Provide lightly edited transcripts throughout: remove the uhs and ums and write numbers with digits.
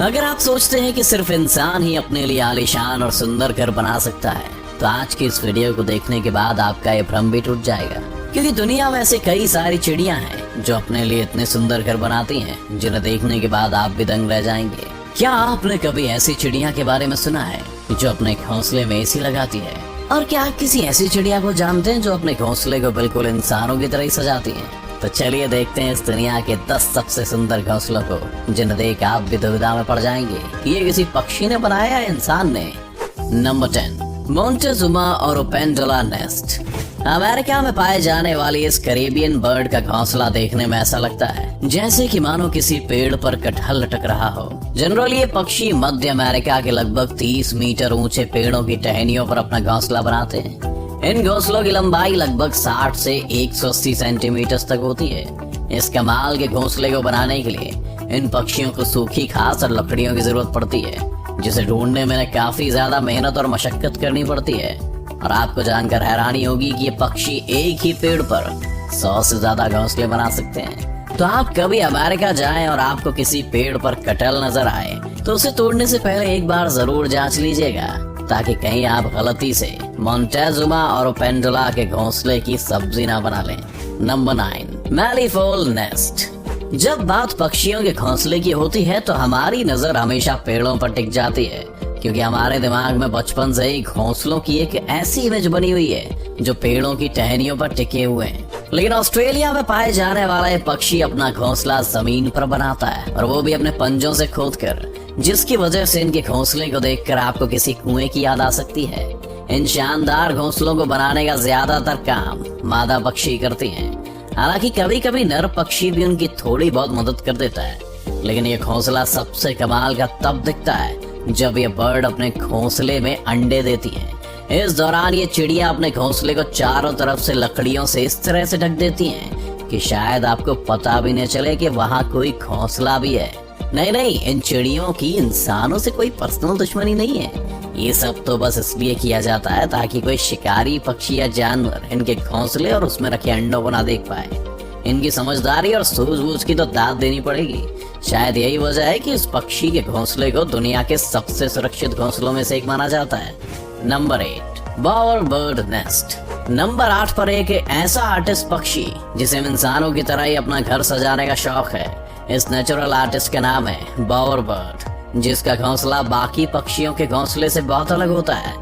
अगर आप सोचते हैं कि सिर्फ इंसान ही अपने लिए आलीशान और सुंदर घर बना सकता है, तो आज की इस वीडियो को देखने के बाद आपका ये भ्रम भी टूट जाएगा। क्योंकि दुनिया में ऐसे कई सारी चिड़ियां हैं जो अपने लिए इतने सुंदर घर बनाती हैं, जिन्हें देखने के बाद आप भी दंग रह जाएंगे। क्या आपने कभी ऐसी चिड़िया के बारे में सुना है जो अपने घोंसले में एसी लगाती है? और क्या आप किसी ऐसी चिड़िया को जानते हैं जो अपने घोंसले को बिल्कुल इंसानों की तरह ही सजाती है? तो चलिए देखते हैं इस दुनिया के 10 सबसे सुंदर घोंसलों को, जिन्हें देख आप भी दुविधा में पड़ जाएंगे कि ये किसी पक्षी ने बनाया है इंसान ने। नंबर 10, मोंटेजुमा और ओपेंडुला नेस्ट। अमेरिका में पाए जाने वाली इस कैरेबियन बर्ड का घोंसला देखने में ऐसा लगता है जैसे कि मानो किसी पेड़ पर कटहल लटक रहा हो। जनरली ये पक्षी मध्य अमेरिका के लगभग 30 मीटर ऊंचे पेड़ों की टहनियों पर अपना घोंसला बनाते हैं। इन घोंसलों की लंबाई लगभग 60 से 180 सेंटीमीटर तक होती है। इस कमाल के घोंसले को बनाने के लिए इन पक्षियों को सूखी घास और लकड़ियों की जरूरत पड़ती है, जिसे ढूंढने में काफी ज्यादा मेहनत और मशक्कत करनी पड़ती है। और आपको जानकर हैरानी होगी कि ये पक्षी एक ही पेड़ पर 100 से ज्यादा घोंसले बना सकते हैं। तो आप कभी अमेरिका जाएं और आपको किसी पेड़ पर कटहल नजर आए तो उसे तोड़ने से पहले एक बार जरूर जांच लीजिएगा, ताकि कहीं आप गलती से मोंटेजुमा और ओपेंडुला के घोंसले की सब्जी ना बना लें। Number 9, malleefowl nest. जब बात पक्षियों के घोंसले की होती है तो हमारी नजर हमेशा पेड़ों पर टिक जाती है, क्योंकि हमारे दिमाग में बचपन से ही घोंसलों की एक ऐसी इमेज बनी हुई है जो पेड़ों की टहनियों पर टिके हुए हैं। लेकिन ऑस्ट्रेलिया में पाए जाने वाला ये पक्षी अपना घोंसला जमीन पर बनाता है, और वो भी अपने पंजों से खोदकर, जिसकी वजह से इनके घोंसले को देखकर आपको किसी कुएं की याद आ सकती है। इन शानदार घोंसलों को बनाने का ज्यादातर काम मादा पक्षी करती हैं। हालांकि कभी कभी नर पक्षी भी उनकी थोड़ी बहुत मदद कर देता है, लेकिन ये घोंसला सबसे कमाल का तब दिखता है जब ये बर्ड अपने घोंसले में अंडे देती है। इस दौरान ये चिड़िया अपने घोंसले को चारों तरफ से लकड़ियों से इस तरह से ढक देती हैं कि शायद आपको पता भी न चले कि वहाँ कोई घोंसला भी है। नहीं, इन चिड़ियों की इंसानों से कोई पर्सनल दुश्मनी नहीं है। ये सब तो बस इसलिए किया जाता है ताकि कोई शिकारी पक्षी या जानवर इनके घोंसले और उसमें रखे अंडों को ना देख पाए। इनकी समझदारी और सूझबूझ की तो दाद देनी पड़ेगी। शायद यही वजह है कि इस पक्षी के घोंसले को दुनिया के सबसे सुरक्षित घोंसलों में से एक माना जाता है। नंबर 8, बावर बर्ड नेस्ट। नंबर 8 पर एक ऐसा आर्टिस्ट पक्षी जिसे इंसानों की तरह ही अपना घर सजाने का शौक है। इस नेचुरल आर्टिस्ट का नाम है बावर बर्ड, जिसका घोंसला बाकी पक्षियों के घोंसले से बहुत अलग होता है।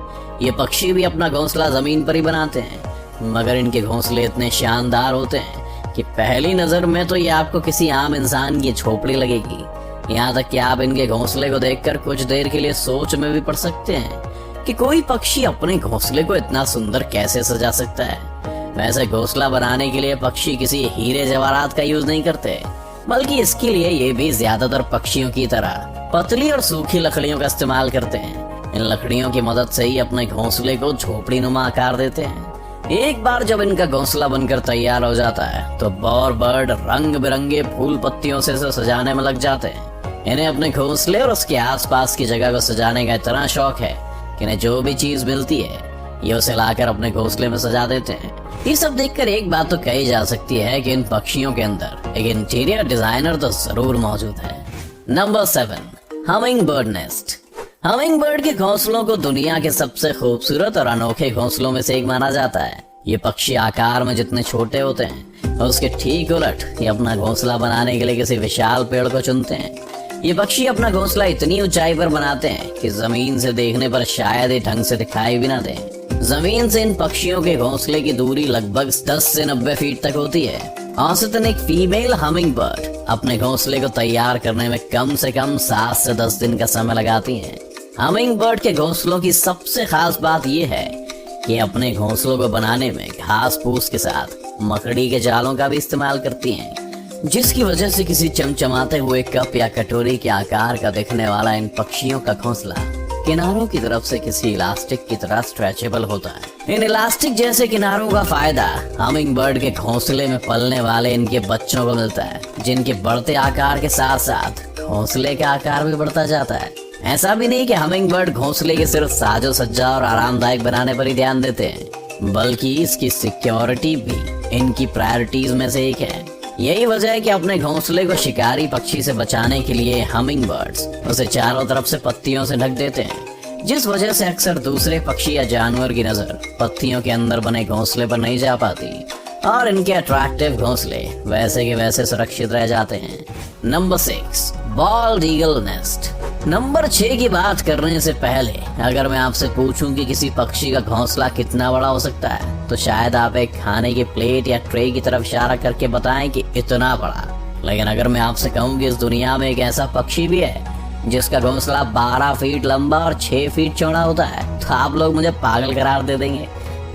ये पक्षी भी अपना घोंसला जमीन पर ही बनाते हैं, मगर इनके घोंसले इतने शानदार होते हैं कि पहली नजर में तो ये आपको किसी आम इंसान की झोपड़ी लगेगी। यहाँ तक कि आप इनके घोंसले को देखकर कुछ देर के लिए सोच में भी पड़ सकते हैं कि कोई पक्षी अपने घोंसले को इतना सुंदर कैसे सजा सकता है। वैसे घोंसला बनाने के लिए पक्षी किसी हीरे जवाहरात का यूज नहीं करते, बल्कि इसके लिए ये भी ज्यादातर पक्षियों की तरह पतली और सूखी लकड़ियों का इस्तेमाल करते हैं। इन लकड़ियों की मदद से ही अपने घोंसले को झोपड़ी नुमा आकार देते हैं। एक बार जब इनका घोंसला बनकर तैयार हो जाता है तो बावर बर्ड रंग बिरंगे फूल पत्तियों से सजाने में लग जाते हैं। इन्हें अपने घोंसले और उसके आसपास की जगह को सजाने का इतना शौक है कि इन्हें जो भी चीज मिलती है ये उसे लाकर अपने घोंसले में सजा देते हैं। ये सब देखकर एक बात तो कही जा सकती है कि इन पक्षियों के अंदर एक इंटीरियर डिजाइनर तो जरूर मौजूद है। Number 7, humming bird nest. Humming bird के घोंसलों को दुनिया के सबसे खूबसूरत और अनोखे घोंसलों में से एक माना जाता है। ये पक्षी आकार में जितने छोटे होते हैं और उसके ठीक उलट ये अपना घोंसला बनाने के लिए किसी विशाल पेड़ को चुनते हैं। ये पक्षी अपना घोंसला इतनी ऊंचाई पर बनाते हैं कि जमीन से देखने पर शायद ये ढंग से दिखाई भी ना दे। जमीन से इन पक्षियों के घोंसले की दूरी लगभग 10 से 90 फीट तक होती है। औसतन एक फीमेल हमिंग बर्ड अपने घोंसले को तैयार करने में कम से कम 7 से 10 दिन का समय लगाती है। हमिंग बर्ड के घोंसलों की सबसे खास बात यह है कि अपने घोंसलों को बनाने में घास फूस के साथ मकड़ी के जालों का भी इस्तेमाल करती हैं, जिसकी वजह से किसी चमचमाते हुए कप या कटोरी के आकार का दिखने वाला इन पक्षियों का घोंसला किनारों की तरफ से किसी इलास्टिक की तरह स्ट्रेचेबल होता है। इन इलास्टिक जैसे किनारों का फायदा हमिंग बर्ड के घोंसले में पलने वाले इनके बच्चों को मिलता है, जिनके बढ़ते आकार के साथ साथ घोंसले का आकार भी बढ़ता जाता है। ऐसा भी नहीं कि हमिंग बर्ड घोंसले के सिर्फ साजो सज्जा और आरामदायक बनाने पर ही ध्यान देते हैं, बल्कि इसकी सिक्योरिटी भी इनकी प्रायोरिटीज में से एक है। यही वजह है कि अपने घोंसले को शिकारी पक्षी से बचाने के लिए हमिंग बर्ड्स उसे चारों तरफ से पत्तियों से ढक देते हैं, जिस वजह से अक्सर दूसरे पक्षी या जानवर की नजर पत्तियों के अंदर बने घोंसले पर नहीं जा पाती और इनके अट्रैक्टिव घोंसले वैसे के वैसे सुरक्षित रह जाते हैं। Number 6, bold eagle nest. Number 6 की बात करने से पहले अगर मैं आपसे पूछूं कि किसी पक्षी का घोंसला कितना बड़ा हो सकता है, तो शायद आप एक खाने की प्लेट या ट्रे की तरफ इशारा करके बताएं कि इतना बड़ा। लेकिन अगर मैं आपसे कहूं कि इस दुनिया में एक ऐसा पक्षी भी है जिसका घोंसला 12 फीट लंबा और 6 फीट चौड़ा होता है, तो आप लोग मुझे पागल करार दे देंगे।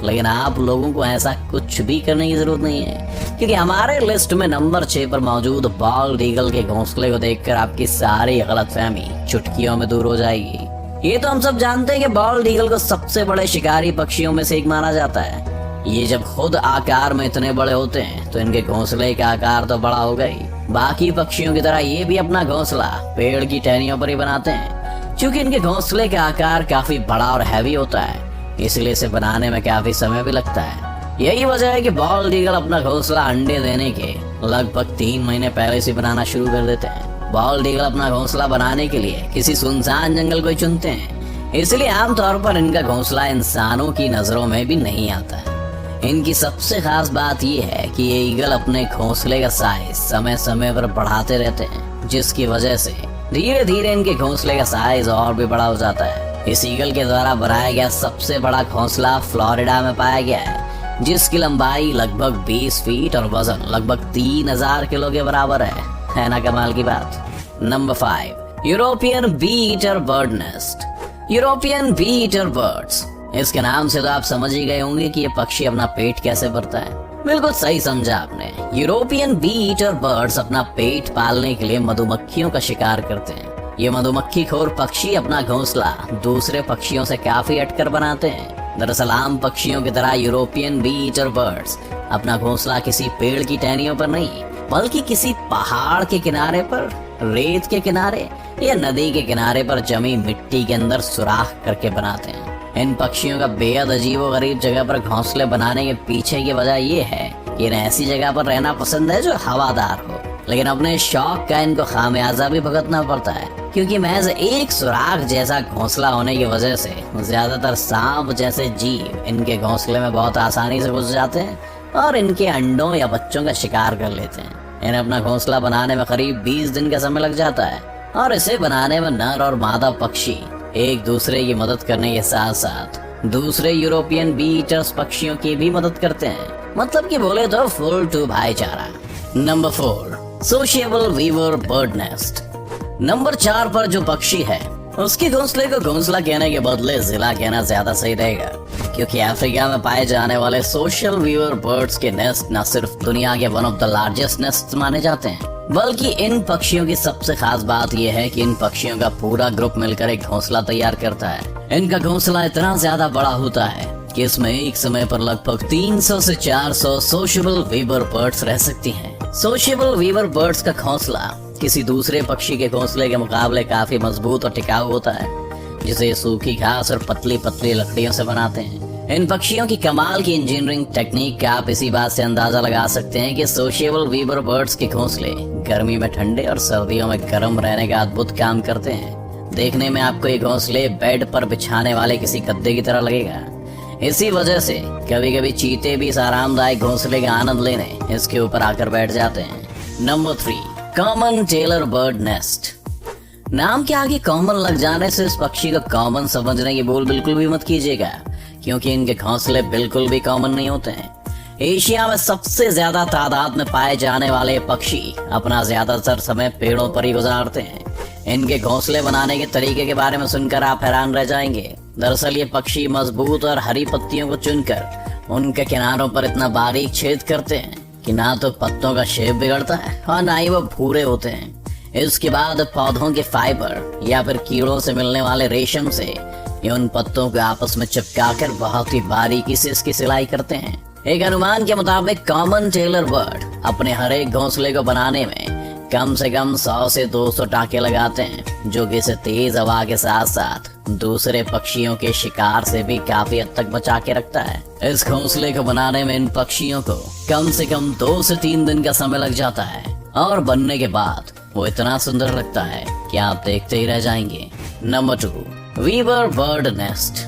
लेकिन आप लोगों को ऐसा कुछ भी करने की जरूरत नहीं है, क्योंकि हमारे लिस्ट में नंबर 6 पर मौजूद बॉल्ड ईगल के घोंसले को देखकर आपकी सारी गलतफहमी चुटकियों में दूर हो जाएगी। ये तो हम सब जानते हैं कि बॉल्ड ईगल को सबसे बड़े शिकारी पक्षियों में से एक माना जाता है। ये जब खुद आकार में इतने बड़े होते हैं तो इनके घोंसले का आकार तो बड़ा होगा ही। बाकी पक्षियों की तरह ये भी अपना घोंसला पेड़ की टहनियों पर ही बनाते हैं। क्योंकि इनके घोंसले का आकार काफी बड़ा और हैवी होता है, इसलिए इसे बनाने में काफी समय भी लगता है। यही वजह है कि बॉल्ड ईगल अपना घोंसला अंडे देने के लगभग 3 महीने पहले से बनाना शुरू कर देते हैं। बॉल्ड ईगल अपना घोंसला बनाने के लिए किसी सुनसान जंगल को चुनते हैं, इसलिए आमतौर पर इनका घोंसला इंसानों की नजरों में भी नहीं आता है। इनकी सबसे खास बात यह है कि ये ईगल अपने घोंसले का साइज समय समय पर बढ़ाते रहते हैं, जिसकी वजह से धीरे धीरे इनके घोंसले का साइज और भी बड़ा हो जाता है। इस ईगल के द्वारा बनाया गया सबसे बड़ा घोंसला फ्लोरिडा में पाया गया है, जिसकी लंबाई लगभग 20 फीट और वजन लगभग 3000 किलो के बराबर है ना कमाल की बात। Number 5, European bee eater bird nest. European bee eater birds, इसके नाम से तो आप समझ ही गए होंगे कि ये पक्षी अपना पेट कैसे भरता है। बिल्कुल सही समझा आपने। यूरोपियन बी ईटर बर्ड्स अपना पेट पालने के लिए मधुमक्खियों का शिकार करते हैं। ये मधुमक्खी खोर पक्षी अपना घोंसला दूसरे पक्षियों से काफी हटकर बनाते हैं। दरअसल आम पक्षियों की तरह यूरोपियन बी ईटर बर्ड्स अपना घोंसला किसी पेड़ की टहनियों पर नहीं, बल्कि किसी पहाड़ के किनारे पर, रेत के किनारे या नदी के किनारे पर जमी मिट्टी के अंदर सुराख करके बनाते हैं। इन पक्षियों का बेहद अजीबोगरीब जगह पर घोंसले बनाने के पीछे की वजह ये है कि इन्हें ऐसी जगह पर रहना पसंद है जो हवादार हो, लेकिन अपने शौक का इनको खामियाजा भी भुगतना पड़ता है, क्योंकि महज एक सुराख जैसा घोंसला होने की वजह से ज्यादातर सांप जैसे जीव इनके घोंसले में बहुत आसानी से घुस जाते हैं और इनके अंडों या बच्चों का शिकार कर लेते हैं। इन्हें अपना घोंसला बनाने में करीब 20 दिन का समय लग जाता है और इसे बनाने में नर और मादा पक्षी एक दूसरे की मदद करने के साथ साथ दूसरे यूरोपियन बी ईटर्स पक्षियों की भी मदद करते हैं। मतलब कि बोले तो फुल टू भाईचारा। Number 4, sociable weaver bird nest. Number 4 पर जो पक्षी है उसके घोंसले को घोंसला कहने के बदले जिला कहना ज्यादा सही रहेगा, क्योंकि अफ्रीका में पाए जाने वाले सोशल वीवर बर्ड्स के नेस्ट न सिर्फ दुनिया के one of the largest nest माने जाते हैं, बल्कि इन पक्षियों की सबसे खास बात यह है कि इन पक्षियों का पूरा ग्रुप मिलकर एक घोंसला तैयार करता है। इनका घोंसला इतना ज्यादा बड़ा होता है कि इसमें एक समय पर लगभग 300 से 400 सोशल वीवर बर्ड्स रह सकती हैं। सोशल वीवर बर्ड्स का घोंसला किसी दूसरे पक्षी के घोंसले के मुकाबले काफी मजबूत और टिकाऊ होता है, जिसे सूखी घास और पतली पतली लकड़ियों से बनाते हैं। इन पक्षियों की कमाल की इंजीनियरिंग टेक्निक का आप इसी बात से अंदाजा लगा सकते हैं कि सोशिएबल वीवर बर्ड्स के घोंसले गर्मी में ठंडे और सर्दियों में गर्म रहने का अद्भुत काम करते हैं। देखने में आपको ये घोंसले बेड पर बिछाने वाले किसी गद्दे की तरह लगेगा। इसी वजह से कभी कभी चीते भी इस आरामदायक घोंसले का आनंद लेने इसके ऊपर आकर बैठ जाते हैं। Number 3, common tailor bird nest. नाम के आगे कॉमन लग जाने से इस पक्षी को कॉमन समझने की भूल बिल्कुल भी मत कीजिएगा, क्योंकि इनके घोंसले बिल्कुल भी कॉमन नहीं होते हैं। एशिया में सबसे ज्यादा तादाद में पाए जाने वाले पक्षी अपना ज्यादातर समय पेड़ों पर ही गुजारते हैं। इनके घोंसले बनाने के तरीके के बारे में सुनकर आप हैरान रह जाएंगे। दरअसल ये पक्षी मजबूत और हरी पत्तियों को चुनकर उनके किनारों पर इतना बारीक छेद करते हैं कि ना तो पत्तों का शेप बिगड़ता है और ना ही वो भूरे होते हैं। इसके बाद पौधों के फाइबर या फिर कीड़ों से मिलने वाले रेशम से ये उन पत्तों को आपस में चिपकाकर बहुत ही बारीकी से इसकी सिलाई करते हैं। एक अनुमान के मुताबिक कॉमन टेलर बर्ड अपने हर एक घोंसले को बनाने में कम से कम 100 से 200 टाके लगाते हैं, जो कि इसे तेज हवा के साथ साथ दूसरे पक्षियों के शिकार से भी काफी हद तक बचा के रखता है। इस घोंसले को बनाने में इन पक्षियों को कम से कम 2 से 3 दिन का समय लग जाता है और बनने के बाद वो इतना सुंदर लगता है कि आप देखते ही रह जाएंगे। Number 2, weaver bird nest.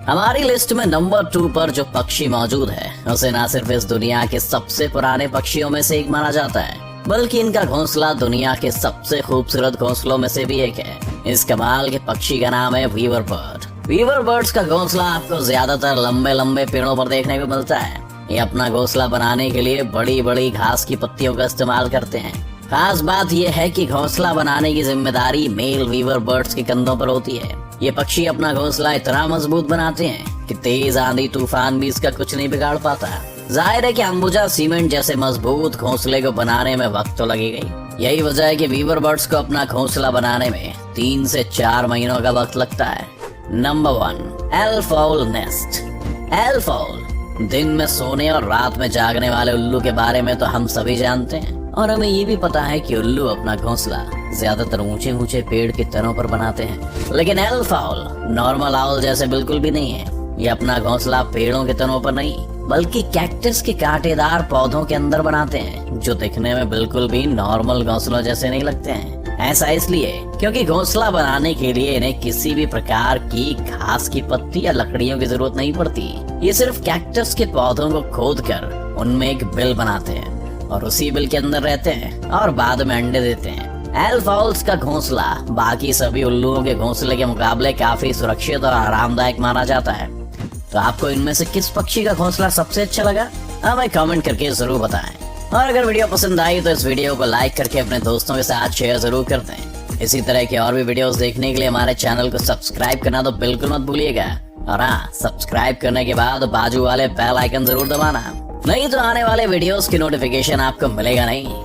हमारी लिस्ट में नंबर 2 पर जो पक्षी मौजूद है उसे न सिर्फ इस दुनिया के सबसे पुराने पक्षियों में से एक माना जाता है, बल्कि इनका घोंसला दुनिया के सबसे खूबसूरत घोंसलों में से भी एक है। इस कमाल के पक्षी का नाम है वीवर बर्ड। वीवर बर्ड्स का घोंसला आपको ज्यादातर लंबे लंबे पेड़ों पर देखने को मिलता है। ये अपना घोंसला बनाने के लिए बड़ी बड़ी घास की पत्तियों का इस्तेमाल करते हैं। खास बात यह है कि घोंसला बनाने की जिम्मेदारी मेल वीवर बर्ड्स के कंधों पर होती है। ये पक्षी अपना घोंसला इतना मजबूत बनाते हैं कि तेज आंधी तूफान भी इसका कुछ नहीं बिगाड़ पाता। जाहिर है कि अंबुजा सीमेंट जैसे मजबूत घोंसले को बनाने में वक्त तो लगेगा। यही वजह है कि वीवर बर्ड्स को अपना घोंसला बनाने में 3 से 4 महीनों का वक्त लगता है। Number 1, एल्फाउल nest. एल्फाउल दिन में सोने और रात में जागने वाले उल्लू के बारे में तो हम सभी जानते हैं और हमें ये भी पता है कि उल्लू अपना घोंसला ज्यादातर ऊंचे ऊंचे पेड़ के तनों पर बनाते हैं। लेकिन एल्फाउल नॉर्मल आउल जैसे बिल्कुल भी नहीं है। ये अपना घोंसला पेड़ों के तनों पर नहीं बल्कि कैक्टस के कांटेदार पौधों के अंदर बनाते हैं, जो दिखने में बिल्कुल भी नॉर्मल घोंसलों जैसे नहीं लगते हैं। ऐसा इसलिए क्योंकि घोंसला बनाने के लिए इन्हें किसी भी प्रकार की घास की पत्ती या लकड़ियों की जरूरत नहीं पड़ती। ये सिर्फ कैक्टस के पौधों को खोदकर उनमें एक बिल बनाते हैं और उसी बिल के अंदर रहते हैं और बाद में अंडे देते हैं। एल्फाउल्स का घोंसला बाकी सभी उल्लुओं के घोंसले के मुकाबले काफी सुरक्षित और आरामदायक माना जाता है। तो आपको इनमें से किस पक्षी का घोंसला सबसे अच्छा लगा, हमें कमेंट करके जरूर बताएं। और अगर वीडियो पसंद आई तो इस वीडियो को लाइक करके अपने दोस्तों के साथ शेयर जरूर कर दें। इसी तरह के और भी वीडियोस देखने के लिए हमारे चैनल को सब्सक्राइब करना तो बिल्कुल मत भूलिएगा। और हाँ, सब्सक्राइब करने के बाद बाजू वाले बेल आइकन जरूर दबाना, नहीं तो आने वाले वीडियोस की नोटिफिकेशन आपको मिलेगा नहीं।